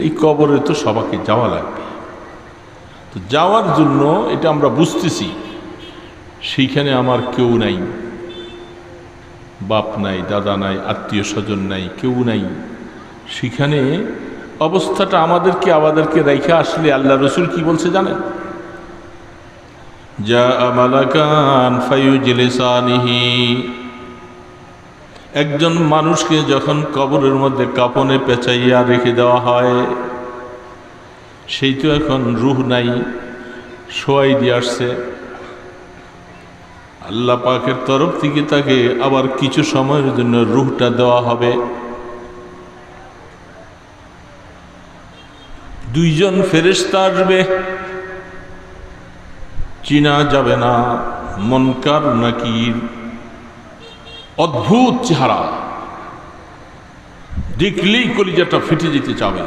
এই কবরে তো সবাইকে যাওয়া লাগবে। তো যাওয়ার জন্য এটা আমরা বুঝতেছি, সেইখানে আমার কেউ নাই, বাপ নাই, দাদা নাই, আত্মীয় স্বজন নাই, কেউ নাই। সেখানে অবস্থাটা আমাদেরকে রাইখা আসলে আল্লাহ রসুল কি বলছে জানেন? যা মালাকান ফায়ুজলিসানিহি, একজন মানুষকে যখন কবরের মধ্যে কাফনে পেঁচাইয়া রেখে দেওয়া হয়, সেই তো এখন রূহ নাই, শোয়াই দিয়ে আসছে। আল্লাহ পাকের তরফ থেকে তাকে আবার কিছু সময়ের জন্য রূহটা দেওয়া হবে। দুইজন ফেরেশতা আসবে, চিনা যাবে না, মুনকার নাকির, অদ্ভুত চেহারা, দেখলেই কলিজাটা ফেটে যেতে চাবে।